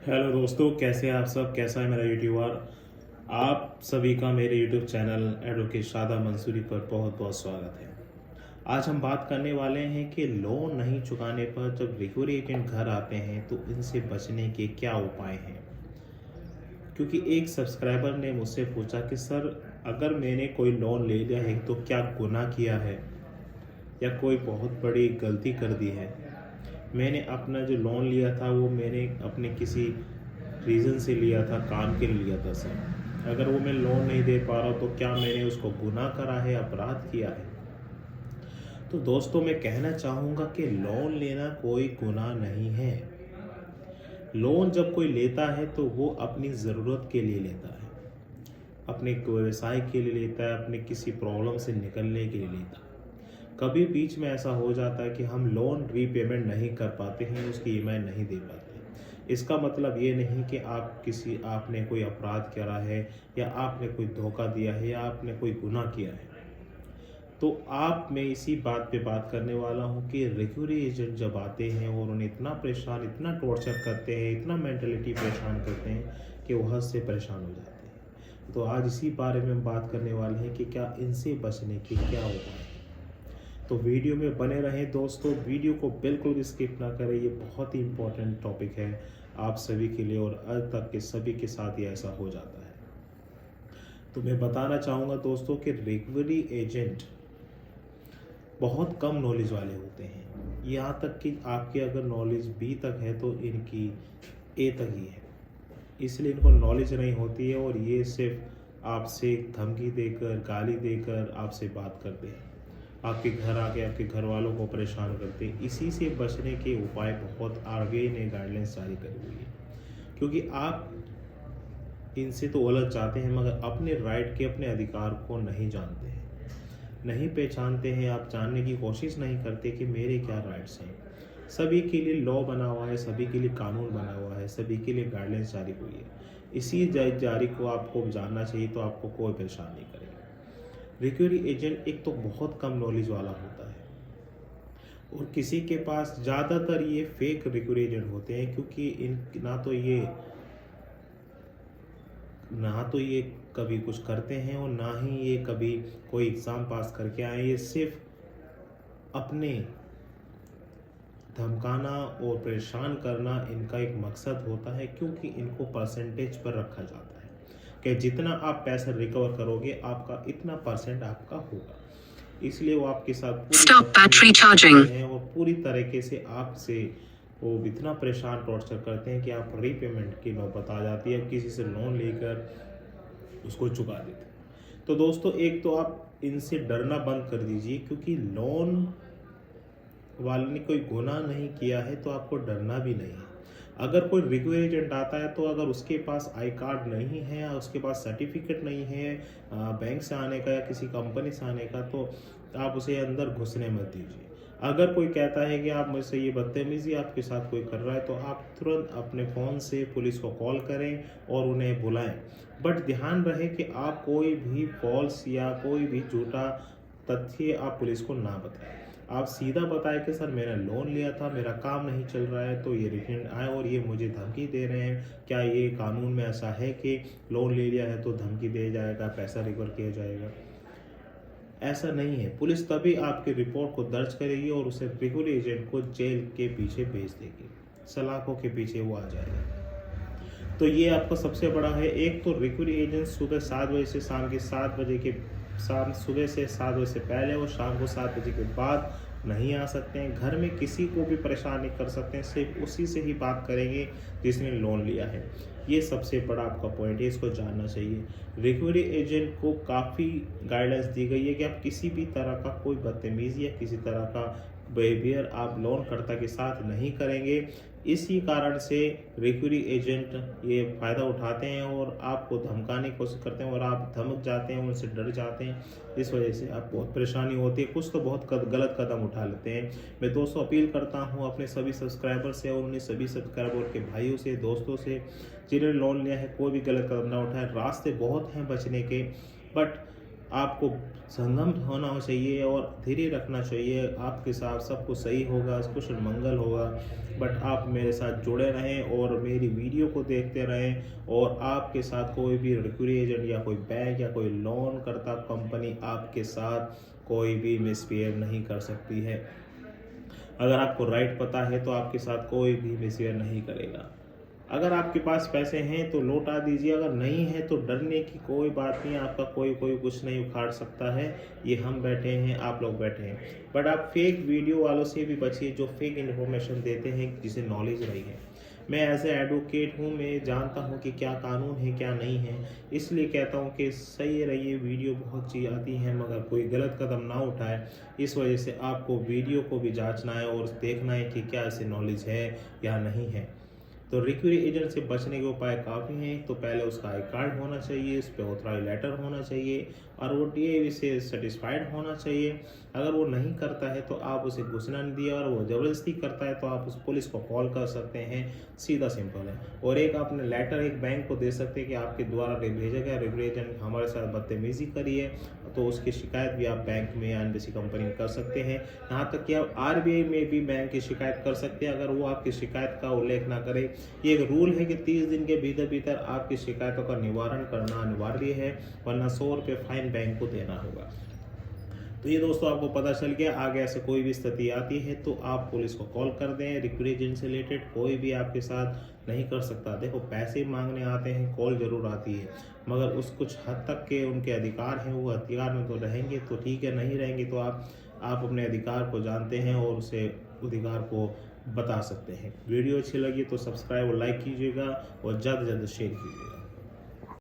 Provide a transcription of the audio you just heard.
Hello दोस्तों, कैसे हैं आप सब। कैसा है मेरा यूट्यूबर। आप सभी का मेरे यूट्यूब चैनल एडवोकेट शादा मंसूरी पर बहुत बहुत स्वागत है। आज हम बात करने वाले हैं कि लोन नहीं चुकाने पर जब रिकवरी एजेंट घर आते हैं तो इनसे बचने के क्या उपाय हैं। क्योंकि एक सब्सक्राइबर ने मुझसे पूछा कि सर, अगर मैंने कोई लोन ले लिया है तो क्या गुनाह किया है या कोई बहुत बड़ी गलती कर दी है। मैंने अपना जो लोन लिया था वो मैंने अपने किसी रीज़न से लिया था, काम के लिए लिया था सर। अगर वो मैं लोन नहीं दे पा रहा तो क्या मैंने उसको गुनाह करा है, अपराध किया है। तो दोस्तों, मैं कहना चाहूँगा कि लोन लेना कोई गुनाह नहीं है। लोन जब कोई लेता है तो वो अपनी ज़रूरत के लिए लेता है, अपने व्यवसाय के लिए लेता है, अपने किसी प्रॉब्लम से निकलने के लिए लेता है। कभी बीच में ऐसा हो जाता है कि हम लोन रीपेमेंट नहीं कर पाते हैं, उसकी ईएमआई नहीं दे पाते हैं। इसका मतलब ये नहीं कि आपने कोई अपराध करा है या आपने कोई धोखा दिया है या आपने कोई गुनाह किया है। तो आप मैं इसी बात पे बात करने वाला हूँ कि रिकवरी एजेंट जब आते हैं और उन्हें इतना परेशान, इतना टॉर्चर करते हैं, इतना मेंटलिटी परेशान करते हैं कि वो हद से परेशान हो जाते हैं। तो आज इसी बारे में हम बात करने वाले हैं कि क्या इनसे बचने के क्या उपाय हैं। तो वीडियो में बने रहें दोस्तों, वीडियो को बिल्कुल भी स्किप ना करें। ये बहुत ही इम्पोर्टेंट टॉपिक है आप सभी के लिए और आज तक के सभी के साथ ही ऐसा हो जाता है। तो मैं बताना चाहूँगा दोस्तों कि रिकवरी एजेंट बहुत कम नॉलेज वाले होते हैं। यहाँ तक कि आपकी अगर नॉलेज बी तक है तो इनकी ए तक ही है। इसलिए इनको नॉलेज नहीं होती है और ये सिर्फ आपसे धमकी देकर, गाली देकर आपसे बात करते हैं, आपके घर आके आपके घर वालों को परेशान करते हैं। इसी से बचने के उपाय बहुत आगे ने गाइडलाइंस जारी करी हुई है। क्योंकि आप इनसे तो अलग चाहते हैं मगर अपने राइट के, अपने अधिकार को नहीं जानते हैं, नहीं पहचानते हैं। आप जानने की कोशिश नहीं करते कि मेरे क्या राइट्स हैं। सभी के लिए लॉ बना हुआ है, सभी के लिए कानून बना हुआ है, सभी के लिए गाइडलाइंस जारी हुई है। इसी जारी को आपको जानना चाहिए तो आपको कोई परेशान नहीं करेगा। रिकवरी एजेंट एक तो बहुत कम नॉलेज वाला होता है और किसी के पास ज़्यादातर ये फेक रिकवरी एजेंट होते हैं, क्योंकि इन ना तो ये कभी कुछ करते हैं और ना ही ये कभी कोई एग्ज़ाम पास करके आए। ये सिर्फ अपने धमकाना और परेशान करना इनका एक मकसद होता है, क्योंकि इनको परसेंटेज पर रखा जाता है कि जितना आप पैसा रिकवर करोगे आपका इतना परसेंट आपका होगा। इसलिए वो आपके साथ Stop battery charging. हैं और पूरी तरीके से आपसे वो इतना परेशान टॉर्चर करते हैं कि आप रीपेमेंट की नौबत आ जाती है, किसी से लोन लेकर उसको चुका देते हैं। तो दोस्तों, एक तो आप इनसे डरना बंद कर दीजिए, क्योंकि लोन वाले ने कोई गुनाह नहीं किया है तो आपको डरना भी नहीं है। अगर कोई रिकवरी एजेंट आता है तो अगर उसके पास आई कार्ड नहीं है या उसके पास सर्टिफिकेट नहीं है बैंक से आने का या किसी कंपनी से आने का, तो आप उसे अंदर घुसने मत दीजिए। अगर कोई कहता है कि आप मुझसे ये बदतमीजी आपके साथ कोई कर रहा है तो आप तुरंत अपने फ़ोन से पुलिस को कॉल करें और उन्हें बुलाएं। बट ध्यान रहे कि आप कोई भी फॉल्स या कोई भी झूठा तथ्य आप पुलिस को ना बताएं। आप सीधा बताएं कि सर, मैंने लोन लिया था, मेरा काम नहीं चल रहा है, तो ये रिफंड आए और ये मुझे धमकी दे रहे हैं। क्या ये कानून में ऐसा है कि लोन ले लिया है तो धमकी दिया जाएगा, पैसा रिकवर किया जाएगा? ऐसा नहीं है। पुलिस तभी आपकी रिपोर्ट को दर्ज करेगी और उसे रिकवरी एजेंट को जेल के पीछे भेज देगी, सलाखों के पीछे वो आ जाएगा। तो ये आपका सबसे बड़ा है। एक तो रिकवरी एजेंट सुबह 7 बजे से शाम के 7 बजे के सुबह से 7 बजे से पहले और शाम को 7 बजे के बाद नहीं आ सकते हैं। घर में किसी को भी परेशान नहीं कर सकते हैं, सिर्फ उसी से ही बात करेंगे जिसने लोन लिया है। ये सबसे बड़ा आपका पॉइंट है, इसको जानना चाहिए। रिकवरी एजेंट को काफ़ी गाइडेंस दी गई है कि आप किसी भी तरह का कोई बदतमीज़ी या किसी तरह का बिहेवियर आप लोनकर्ता के साथ नहीं करेंगे। इसी कारण से रिकवरी एजेंट ये फ़ायदा उठाते हैं और आपको धमकाने की कोशिश करते हैं और आप धमक जाते हैं, उनसे डर जाते हैं। इस वजह से आप बहुत परेशानी होती है, कुछ तो बहुत गलत कदम उठा लेते हैं। मैं दोस्तों अपील करता हूँ अपने सभी सब्सक्राइबर से और उन्हें सभी सब्सक्राइबर के भाइयों से, दोस्तों से, जिन्होंने लोन लिया है, कोई भी गलत कदम ना उठाए। रास्ते बहुत हैं बचने के, बट आपको संयम होना चाहिए और धैर्य रखना चाहिए। आपके साथ सब कुछ सही होगा, कुशल मंगल होगा। बट आप मेरे साथ जुड़े रहें और मेरी वीडियो को देखते रहें, और आपके साथ कोई भी रिकवरी एजेंट या कोई बैंक या कोई लोन करता कंपनी आपके साथ कोई भी मिसबिहेव नहीं कर सकती है। अगर आपको राइट पता है तो आपके साथ कोई भी मिसबिहेव नहीं करेगा। अगर आपके पास पैसे हैं तो लौटा दीजिए, अगर नहीं है तो डरने की कोई बात नहीं है। आपका कोई कुछ नहीं उखाड़ सकता है। ये हम बैठे हैं, आप लोग बैठे हैं। बट आप फेक वीडियो वालों से भी बचिए जो फेक इन्फॉर्मेशन देते हैं, जिसे नॉलेज नहीं है। मैं एज ए एडवोकेट हूँ, मैं जानता हूँ कि क्या कानून है क्या नहीं है, इसलिए कहता हूँ कि सही रहिए। वीडियो बहुत चीज़ आती है मगर कोई गलत कदम ना उठाए। इस वजह से आपको वीडियो को भी जांचना है और देखना है कि क्या इसे नॉलेज है या नहीं है। तो रिकवरी एजेंट से बचने के उपाय काफ़ी हैं। तो पहले उसका आई कार्ड होना चाहिए, उस पर ऑथराइज लेटर होना चाहिए, और वो DAV से सर्टिस्फाइड होना चाहिए। अगर वो नहीं करता है तो आप उसे घुसना नहीं दिया, और वो ज़बरदस्ती करता है तो आप उस पुलिस को कॉल कर सकते हैं। सीधा सिंपल है। और एक अपने लेटर एक बैंक को दे सकते हैं कि आपके द्वारा भेजा गया रिकवरी एजेंट हमारे साथ बदतमीजी करी है, तो उसकी शिकायत भी आप बैंक में या किसी कंपनी में कर सकते हैं। यहाँ तक कि आप RBI में भी बैंक की शिकायत कर सकते हैं, अगर वो आपकी शिकायत का उल्लेख ना करे। ये एक रूल है कि 30 दिन के भीतर आपकी शिकायतों का निवारण करना अनिवार्य है, वरना 100 रुपये फाइन बैंक को देना होगा। तो ये दोस्तों आपको पता चल गया। आगे ऐसे कोई भी स्थिति आती है तो आप पुलिस को कॉल कर दें। रिकवरी एजेंट से रिलेटेड कोई भी आपके साथ नहीं कर सकता। देखो, पैसे मांगने आते हैं, कॉल जरूर आती है, मगर उस कुछ हद तक के उनके अधिकार हैं, वो अधिकार में तो रहेंगे तो ठीक है, नहीं रहेंगे तो आप अपने अधिकार को जानते हैं और उसे अधिकार को बता सकते हैं। वीडियो अच्छी लगी तो सब्सक्राइब और लाइक कीजिएगा और ज़्यादा से ज़्यादा शेयर कीजिएगा।